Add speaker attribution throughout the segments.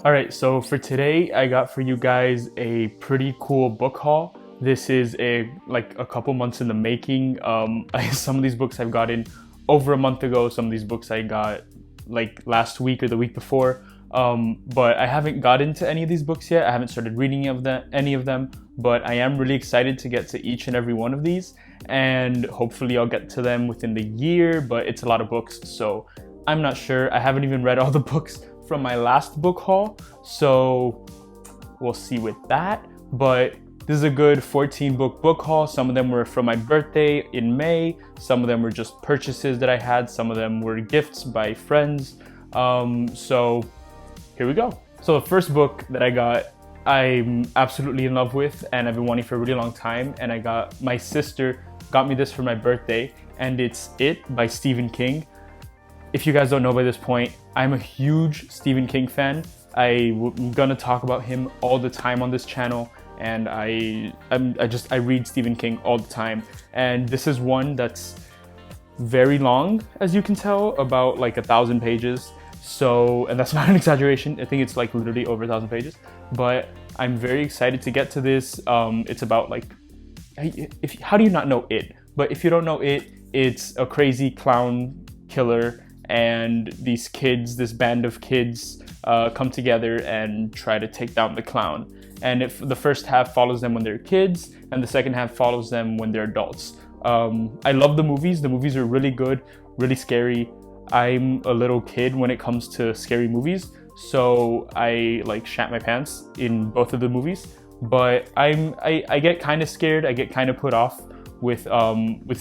Speaker 1: All right, so for today, I got for you guys a pretty cool book haul. This is a couple months in the making. Some of these books I've gotten over a month ago. Some of these books I got like last week or the week before. But I haven't got into any of these books yet. I haven't started reading any of them, but I am really excited to get to each and every one of these, and hopefully I'll get to them within the year, but it's a lot of books, so I'm not sure. I haven't even read all the books from my last book haul, so we'll see with that. But this is a good 14 book haul. Some of them were from my birthday in May. Some of them were just purchases that I had. Some of them were gifts by friends. So here we go. So the first book that I got, I'm absolutely in love with, and I've been wanting for a really long time. And my sister got me this for my birthday, and it's It by Stephen King. If you guys don't know by this point, I'm a huge Stephen King fan. I'm gonna talk about him all the time on this channel, and I read Stephen King all the time. And this is one that's very long, as you can tell, about like 1,000 pages. So, and that's not an exaggeration. I think it's like literally over 1,000 pages. But I'm very excited to get to this. It's about like, how do you not know It? But if you don't know It, it's a crazy clown killer, and these kids, this band of kids, come together and try to take down the clown. And if the first half follows them when they're kids, and the second half follows them when they're adults. I love the movies. The movies are really good, really scary. I'm a little kid when it comes to scary movies, so I like shat my pants in both of the movies. But I get kind of scared. I get kind of put off with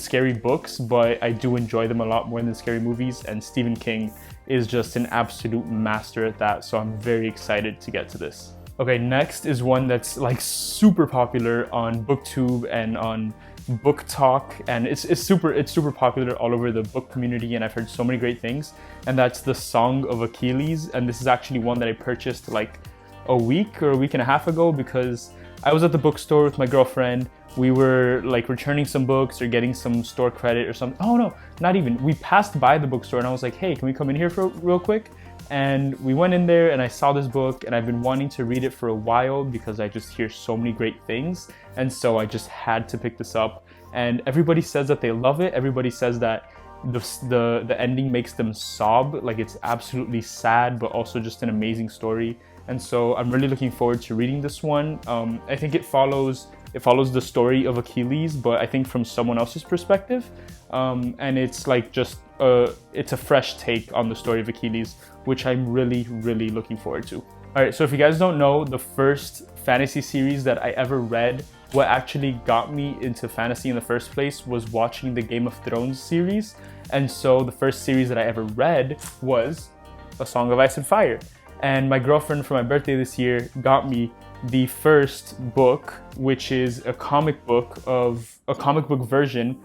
Speaker 1: scary books, but I do enjoy them a lot more than scary movies, and Stephen King is just an absolute master at that, so I'm very excited to get to this. Okay, next is one that's like super popular on BookTube and on Book Talk, and it's super popular all over the book community, and I've heard so many great things, and that's the Song of Achilles. And this is actually one that I purchased like a week or a week and a half ago, because I was at the bookstore with my girlfriend. We were like returning some books or getting some store credit or something. Oh no, not even. We passed by the bookstore and I was like, hey, can we come in here for real quick? And we went in there and I saw this book, and I've been wanting to read it for a while because I just hear so many great things. And so I just had to pick this up. And everybody says that they love it. Everybody says that the ending makes them sob. Like, it's absolutely sad, but also just an amazing story. And so I'm really looking forward to reading this one. I think it follows the story of Achilles, but I think from someone else's perspective. And it's like just it's a fresh take on the story of Achilles, which I'm really, really looking forward to. All right, so if you guys don't know, the first fantasy series that I ever read, what actually got me into fantasy in the first place was watching the Game of Thrones series. And so the first series that I ever read was A Song of Ice and Fire. And my girlfriend for my birthday this year got me the first book, which is a comic book version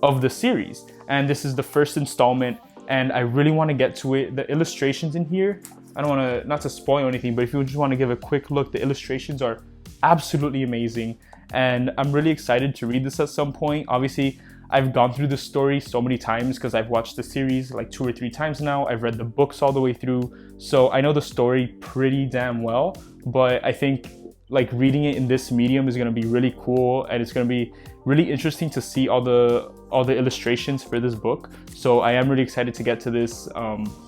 Speaker 1: of the series. And this is the first installment, and I really want to get to it. The illustrations in here, I don't want to, not to spoil anything, but if you just want to give a quick look, the illustrations are absolutely amazing. And I'm really excited to read this at some point. Obviously, I've gone through this story so many times because I've watched the series like 2 or 3 times now. I've read the books all the way through, so I know the story pretty damn well. But I think like reading it in this medium is going to be really cool, and it's going to be really interesting to see all the illustrations for this book. So I am really excited to get to this.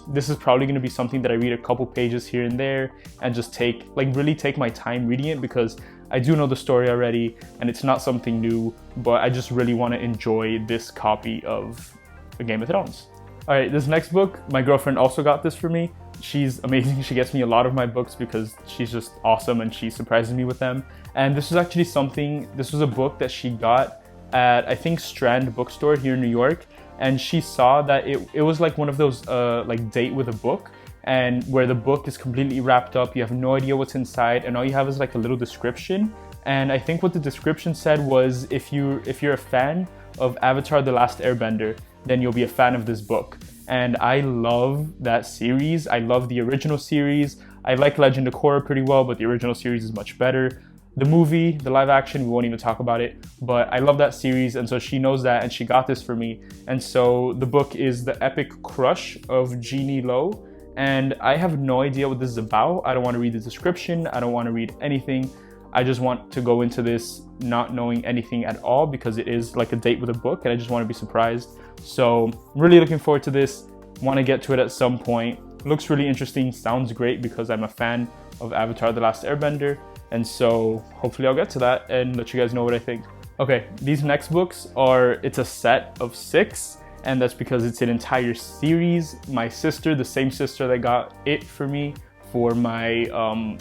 Speaker 1: This is probably going to be something that I read a couple pages here and there and just really take my time reading it, because I do know the story already and it's not something new, but I just really want to enjoy this copy of The Game of Thrones. All right, this next book, my girlfriend also got this for me. She's amazing. She gets me a lot of my books because she's just awesome and she surprises me with them. And this was a book that she got at, I think, Strand Bookstore here in New York. And she saw that it was like one of those like date with a book, and where the book is completely wrapped up, you have no idea what's inside, and all you have is like a little description. And I think what the description said was, if you're a fan of Avatar: The Last Airbender, then you'll be a fan of this book. And I love that series. I love the original series. I like Legend of Korra pretty well, but the original series is much better. The movie, the live action, we won't even talk about it, but I love that series, and so she knows that, and she got this for me. And so the book is The Epic Crush of Jeannie Lo, and I have no idea what this is about. I don't want to read the description. I don't want to read anything. I just want to go into this not knowing anything at all, because it is like a date with a book and I just want to be surprised. So I'm really looking forward to this. Want to get to it at some point. Looks really interesting, sounds great because I'm a fan of Avatar: The Last Airbender. And so hopefully I'll get to that and let you guys know what I think. Okay, these next books it's a set of 6, and that's because it's an entire series. My sister, the same sister that got it for me for my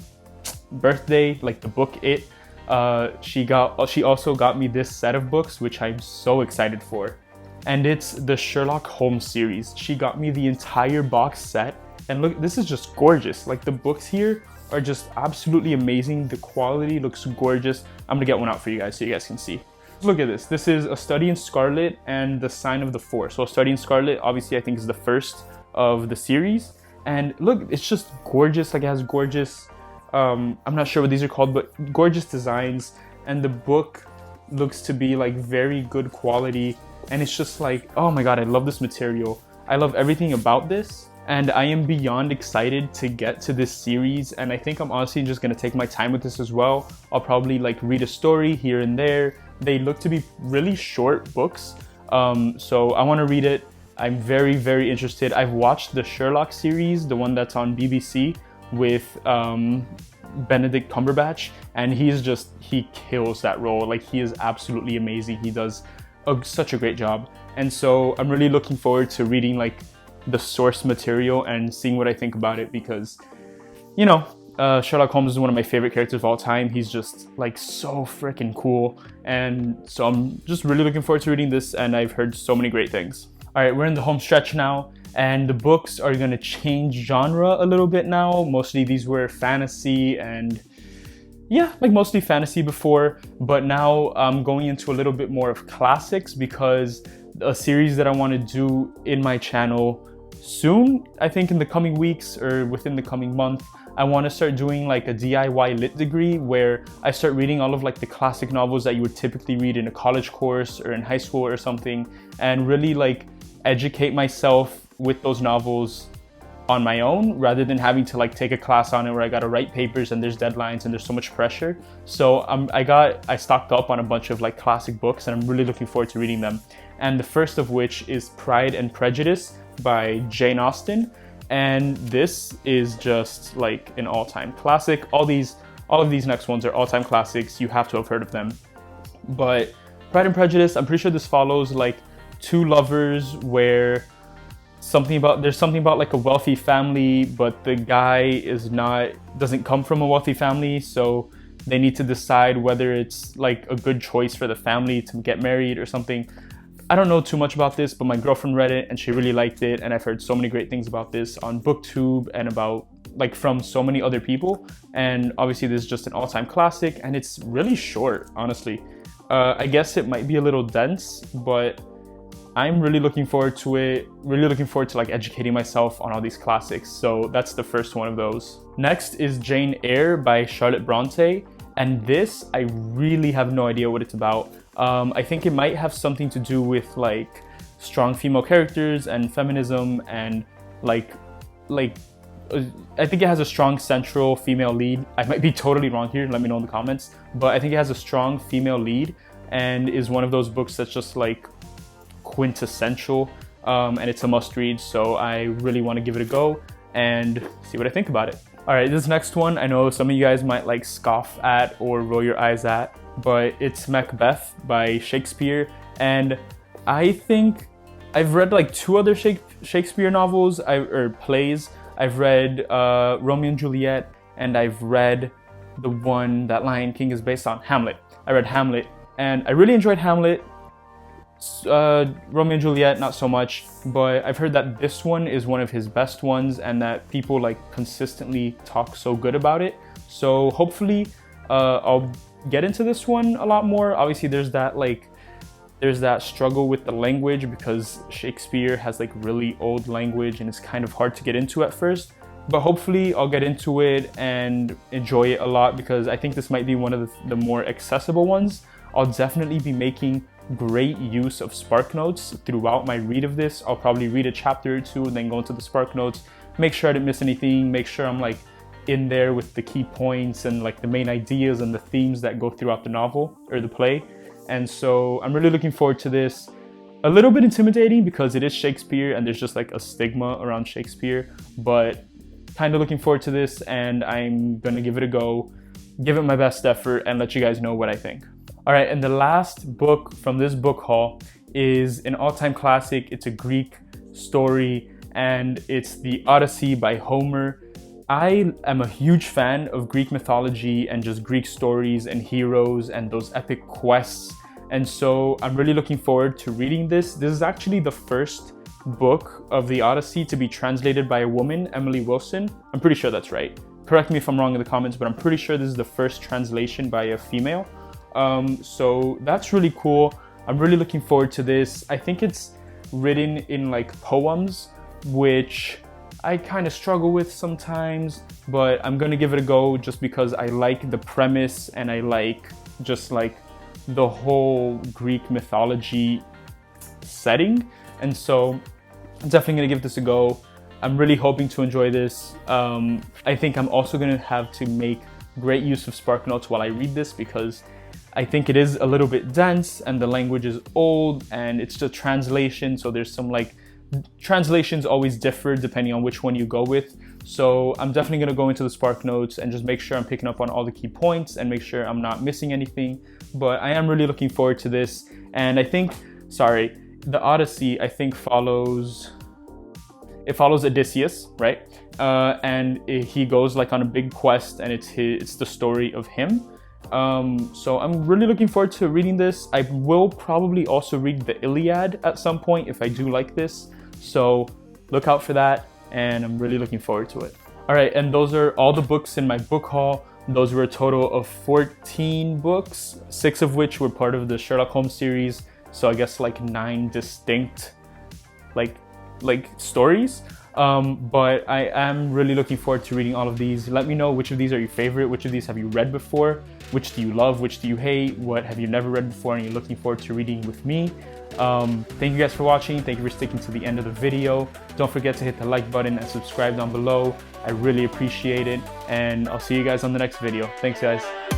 Speaker 1: birthday, like the book It, she also got me this set of books, which I'm so excited for. And it's the Sherlock Holmes series. She got me the entire box set, and look, this is just gorgeous. Like, the books here are just absolutely amazing. The quality looks gorgeous. I'm gonna get one out for you guys so you guys can see. Look at this. This is A Study in Scarlet and The Sign of the Four. So A Study in Scarlet, obviously I think is the first of the series. And look, it's just gorgeous. Like, it has gorgeous, I'm not sure what these are called, but gorgeous designs. And the book looks to be like very good quality. And it's just like, oh my God, I love this material. I love everything about this. And I am beyond excited to get to this series, and I think I'm honestly just gonna take my time with this as well. I'll probably like read a story here and there. They look to be really short books, so I want to read it. I'm very, very interested. I've watched the Sherlock series, the one that's on BBC with Benedict Cumberbatch, and he kills that role. Like, he is absolutely amazing. He does such a great job, and so I'm really looking forward to reading like the source material and seeing what I think about it, because, you know, Sherlock Holmes is one of my favorite characters of all time. He's just like so freaking cool, and so I'm just really looking forward to reading this, and I've heard so many great things. All right, we're in the home stretch now, and the books are gonna change genre a little bit now. Mostly these were fantasy, and yeah, like mostly fantasy before, but now I'm going into a little bit more of classics, because a series that I want to do in my channel soon, I think in the coming weeks or within the coming month, I want to start doing like a DIY lit degree where I start reading all of like the classic novels that you would typically read in a college course or in high school or something, and really like educate myself with those novels on my own, rather than having to like take a class on it where I gotta write papers and there's deadlines and there's so much pressure. So I stocked up on a bunch of like classic books, and I'm really looking forward to reading them. And the first of which is Pride and Prejudice by Jane Austen. And this is just like an all-time classic. All of these next ones are all-time classics. You have to have heard of them. But Pride and Prejudice, I'm pretty sure this follows like two lovers where there's something about like a wealthy family, but the guy doesn't come from a wealthy family, so they need to decide whether it's like a good choice for the family to get married or something. I don't know too much about this, but my girlfriend read it and she really liked it, and I've heard so many great things about this on BookTube and about like from so many other people. And obviously this is just an all-time classic, and it's really short, honestly. I guess it might be a little dense, but I'm really looking forward to it, really looking forward to like educating myself on all these classics. So that's the first one of those. Next is Jane Eyre by Charlotte Bronte. And this, I really have no idea what it's about. I think it might have something to do with like strong female characters and feminism, and I think it has a strong central female lead. I might be totally wrong here, let me know in the comments. But I think it has a strong female lead and is one of those books that's just like quintessential, and it's a must read, so I really want to give it a go and see what I think about it. All right, this next one, I know some of you guys might like scoff at or roll your eyes at, but it's Macbeth by Shakespeare. And I think I've read like 2 other Shakespeare novels or plays. I've read Romeo and Juliet, and I've read the one that Lion King is based on, Hamlet. I read Hamlet, and I really enjoyed Hamlet. Romeo and Juliet, not so much, but I've heard that this one is one of his best ones, and that people like consistently talk so good about it. So hopefully I'll get into this one a lot more. Obviously there's that struggle with the language, because Shakespeare has like really old language and it's kind of hard to get into at first. But hopefully I'll get into it and enjoy it a lot, because I think this might be one of the more accessible ones. I'll definitely be making great use of Spark Notes throughout my read of this. I'll probably read a chapter or 2 and then go into the Spark Notes, make sure I didn't miss anything, make sure I'm like in there with the key points and like the main ideas and the themes that go throughout the novel or the play. And so I'm really looking forward to this. A little bit intimidating because it is Shakespeare and there's just like a stigma around Shakespeare, but kind of looking forward to this, and I'm gonna give it a go, give it my best effort, and let you guys know what I think. All right, and the last book from this book haul is an all-time classic. It's a Greek story, and it's the Odyssey by Homer. I am a huge fan of Greek mythology and just Greek stories and heroes and those epic quests. And so I'm really looking forward to reading this. This is actually the first book of the Odyssey to be translated by a woman, Emily Wilson. I'm pretty sure that's right. Correct me if I'm wrong in the comments, but I'm pretty sure this is the first translation by a female. So that's really cool. I'm really looking forward to this. I think it's written in like poems, which I kind of struggle with sometimes, but I'm gonna give it a go just because I like the premise and I like just like the whole Greek mythology setting. And so I'm definitely gonna give this a go. I'm really hoping to enjoy this. I think I'm also gonna have to make great use of Spark Notes while I read this because I think it is a little bit dense and the language is old and it's just translation. So there's some like translations always differ depending on which one you go with. So I'm definitely gonna go into the Spark Notes and just make sure I'm picking up on all the key points and make sure I'm not missing anything. But I am really looking forward to this. And I think, the Odyssey, I think follows Odysseus, right? And he goes like on a big quest, and it's the story of him. So I'm really looking forward to reading this. I will probably also read the Iliad at some point if I do like this. So look out for that, and I'm really looking forward to it. All right, and those are all the books in my book haul. Those were a total of 14 books, 6 of which were part of the Sherlock Holmes series. So I guess like 9 distinct like stories. But I am really looking forward to reading all of these. Let me know which of these are your favorite, which of these have you read before, which do you love, which do you hate, what have you never read before and you're looking forward to reading with me. Thank you guys for watching. Thank you for sticking to the end of the video. Don't forget to hit the like button and subscribe down below. I really appreciate it, and I'll see you guys on the next video. Thanks guys.